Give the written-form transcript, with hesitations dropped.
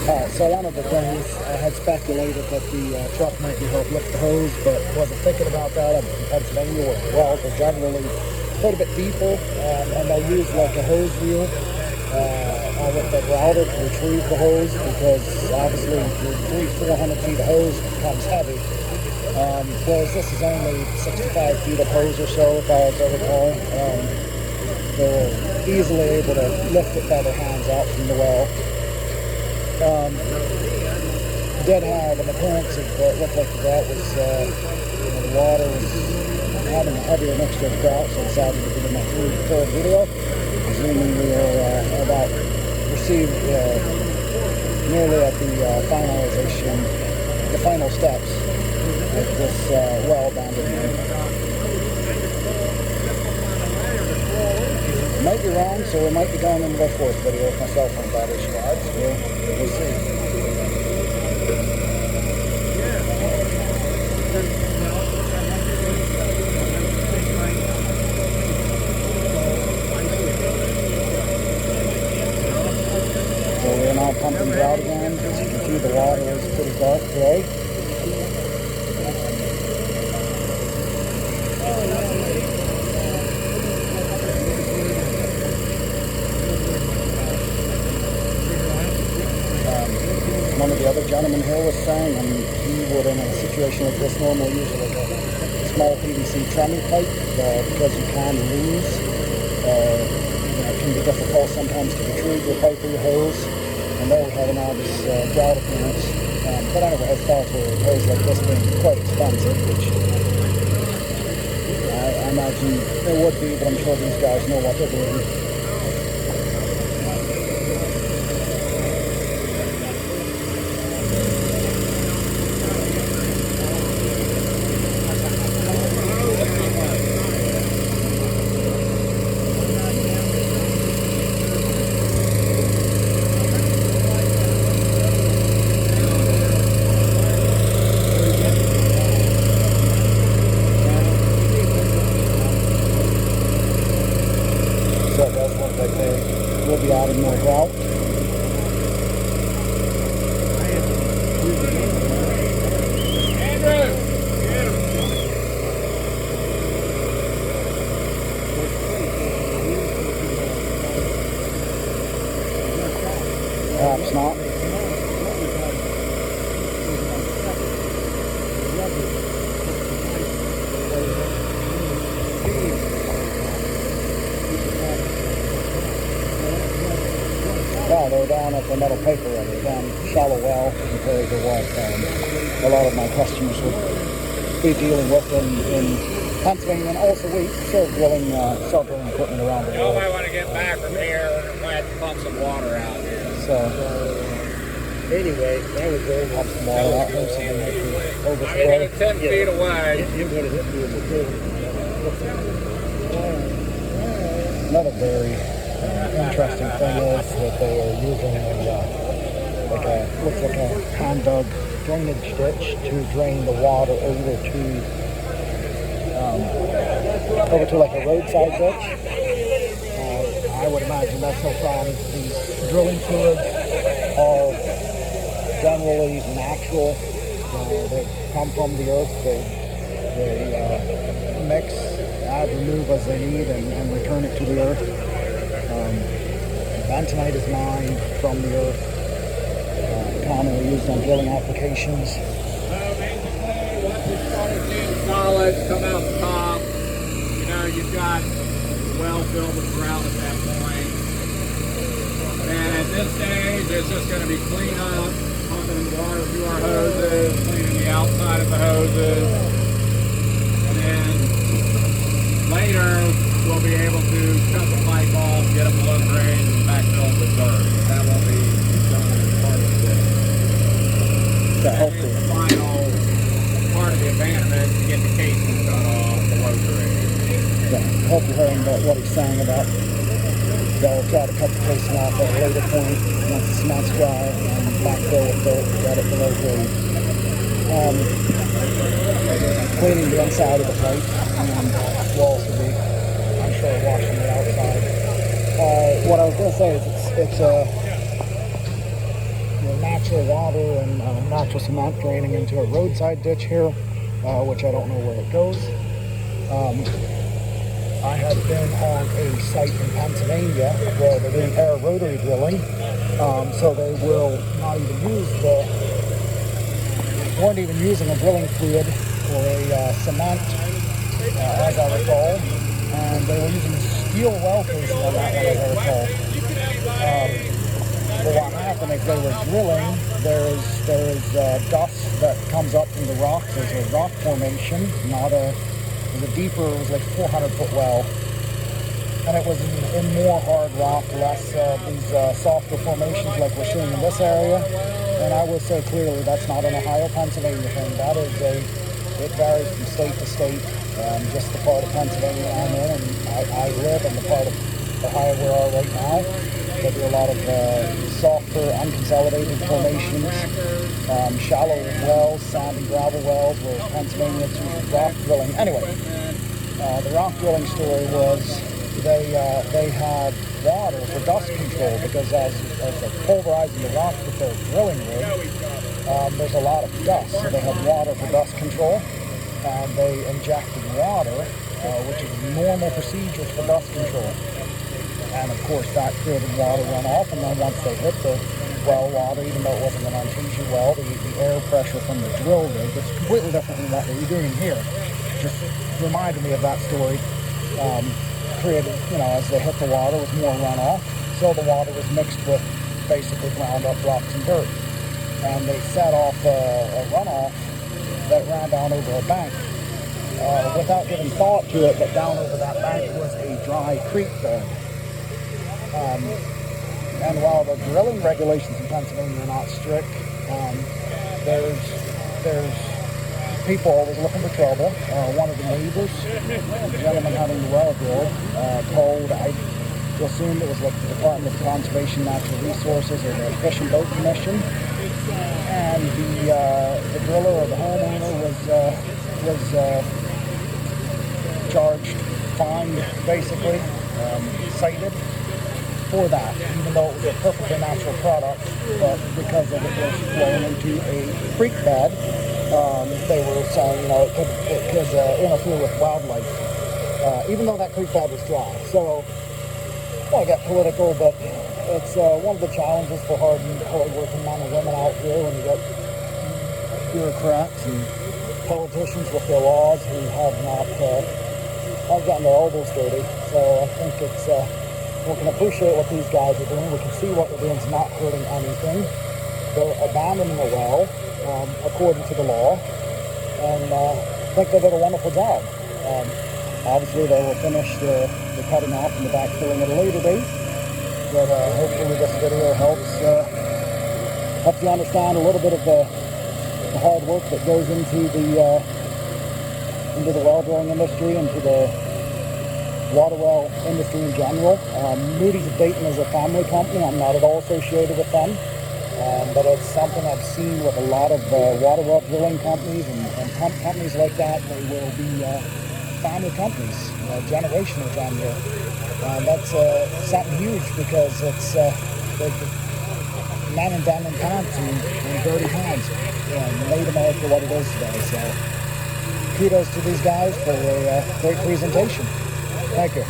So one of the things I had speculated that the truck might be helped lift the hose, but wasn't thinking about that. I'm in Pennsylvania where the wells are generally quite a bit deeper, and they'll use like a hose reel with the router to retrieve the hose, because obviously the 300-400 feet of hose becomes heavy. Whereas this is only 65 feet of hose or so, if I recall. They were easily able to lift it by their hands out from the well. Did have an appearance of what looked like the grout was, the water was having a heavier mixture of grout, so I decided to do my third video, presuming we are about received nearly at the finalization, the final steps of this well abandonment. Might be wrong, so we might be going into the fourth video with my cell phone battery squad. We'll see. So we're now pumping grout again. As you can see, the water is pretty dark gray. One of the other gentlemen here was saying, and he would, in a situation like this, normally use like a small PVC trimming pipe, because you can lose. It can be difficult sometimes to retrieve your pipe or your hose, and there we have an obvious grout appearance. But anyway, his thoughts were a hose like this being quite expensive, which I imagine it would be, but I'm sure these guys know what they're doing. So it does look like they will be adding more grout. Perhaps not. Well, they're down at the metal pipe already, down shallow well compared to what a lot of my customers would be dealing with in Pennsylvania, and also we serve drilling equipment around the world. You might want to get back from here and might have to pump some water out here. So, anyway, that was very pump some water out here so they make the I overspray. mean, it's 10 feet away. You're going to hit me with the Another very interesting thing is that they are using looks like a hand dug drainage ditch to drain the water over to like a roadside ditch. I would imagine that's no problem. These drilling fluids are generally natural. They come from the earth. They mix, add, remove as they need, and return it to the earth. Bentonite is mined from the earth, commonly used on drilling applications. Basically, once it started getting solids come out the top, you've got the well filled with grout at that point. And at this stage, it's just going to be clean up, pumping water through our hoses, cleaning the outside of the hoses. And then later, we'll be able to cut the pipe off, get them below grade, and backfill with dirt. That won't be done as part of this. To help the final part of the abandonment to get the casing cut off below grade. I hope you're hearing what he's saying about they'll try to cut the casing off at a later point once the cement's dry and backfill with dirt to get it below grade. Cleaning the inside of the pipe, and will also be, I'm sure, washing the outside. What I was going to say is it's natural water and natural cement draining into a roadside ditch here, which I don't know where it goes. I had been on a site in Pennsylvania where they're doing air rotary drilling, so they will not even use weren't even using a drilling fluid or a cement, as I recall, and they were using steel well casing on that one, as I recall. But what happened is they were drilling. There's dust that comes up from the rocks. There's a rock formation, not a. It was a deeper. It was like 400-foot well, and it was in more hard rock, less these softer formations like we're seeing in this area. And I will say clearly that's not an Ohio, Pennsylvania thing. That is it varies from state to state. Just the part of Pennsylvania I'm in, and I live in the part of Ohio we are right now. They do a lot of softer, unconsolidated formations, shallow wells, sand and gravel wells, where Pennsylvania is usually rock drilling. Anyway, the rock drilling story was they had water for dust control, because as they're pulverizing the rock with their drilling rig, there's a lot of dust. So they had water for dust control, and they injected water, which is a normal procedure for dust control. And of course that created water runoff, and then once they hit the well water, even though it wasn't an artesian well, the air pressure from the drill rig, which is completely different than what we're doing here, just reminded me of that story. Created, as they hit the water with more runoff, so the water was mixed with basically ground up rocks and dirt, and they set off a runoff that ran down over a bank without giving thought to it, but down over that bank was a dry creek bed. And while the drilling regulations in Pennsylvania are not strict, there's people always looking for trouble. One of the neighbors, the gentleman having the well drilled, told, I assumed it was like the Department of Conservation Natural Resources or the Fish and Boat Commission, and the driller or the homeowner was charged, fined, basically, cited for that, even though it was a perfectly natural product, but because of it was flowing into a creek bed, they were saying, it could interfere with wildlife, even though that creek bed was dry. So, I don't want to get political, but it's one of the challenges for hard-working men and women out here when you get bureaucrats and politicians with their laws who have not gotten their elbows dirty. So I think it's we can appreciate what these guys are doing. We can see what they're doing is not hurting anything. They're abandoning a well according to the law, and I think they did a wonderful job. Obviously, they will finish the cutting off and the backfilling at a later date, but hopefully this video helps you understand a little bit of the hard work that goes into the well drilling industry, into the water well industry in general. Moody's of Dayton is a family company. I'm not at all associated with them, but it's something I've seen with a lot of water well drilling companies and companies like that. They will be family companies, generational gender. That's something huge, because it's men in denim pants and dirty hands, made America what it is today. So kudos to these guys for a great presentation. Thank you.